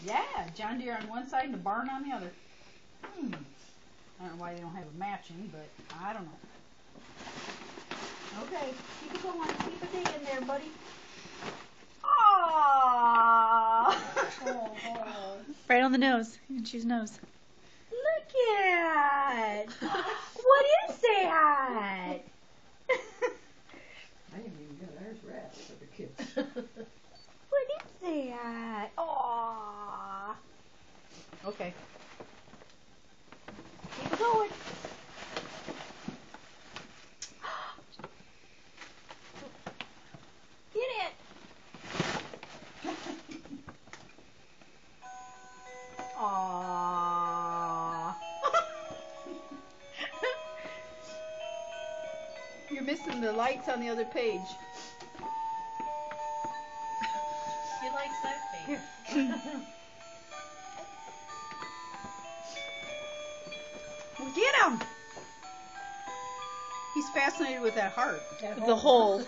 Yeah, John Deere on one side and the barn on the other. I don't know why they don't have a matching, but I don't know. Okay, keep it going. Keep it digging there, buddy. Aww. Right on the nose. You can choose nose. Look at. What is that? I didn't even know there's rats for the kids. What is that? Aww. Okay. Keep it going. Get it. Aww. You're missing the lights on the other page. He likes that page. Well, get him! He's fascinated with that heart. The hole.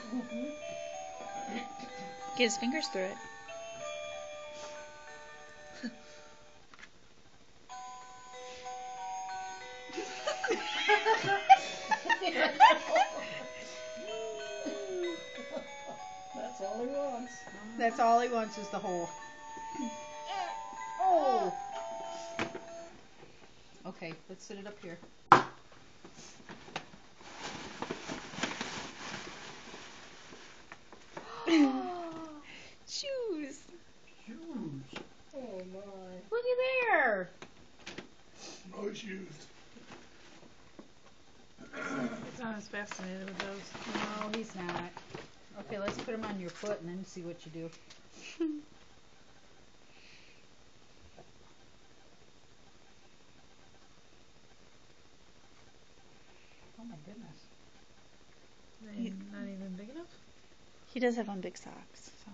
Get his fingers through it. That's all he wants. That's all he wants is the hole. Oh! Okay, let's sit it up here. Shoes. Shoes. Oh my. Look at there! No shoes. He's not as fascinated with those. No, he's not. Okay, let's put him on your foot and then see what you do. Oh my goodness. Not even big enough? He does have on big socks. So.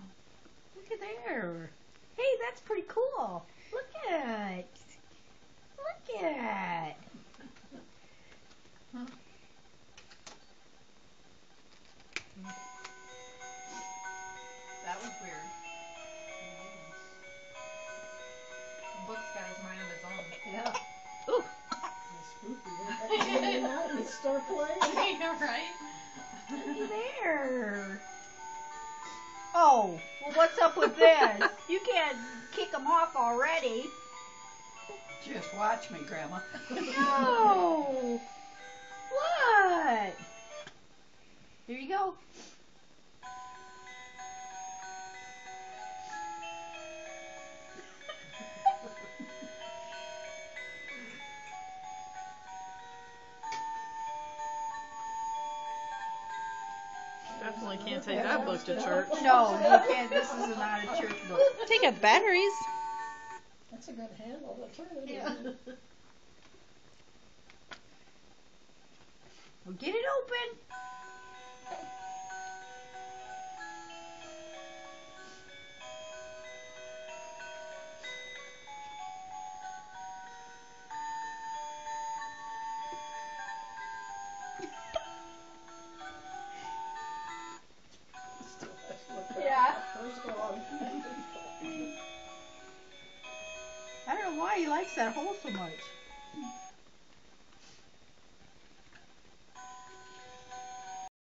Look at there. Hey, that's pretty cool. Look at. Look at. Huh? That was weird. The book's got his mind of his own. Yeah. Ooh. It's spooky. They start playing. I know, right? Look at there. Oh, well, what's up with this? You can't kick him off already. Just watch me, Grandma. No. What? Here you go. Definitely can't take that book to church. No, you can't. This is not a church book. Take out batteries. That's a good handle to turn it Yeah. in. Well, get it open. Still has to look Yeah. up. First one. I don't know why he likes that hole so much.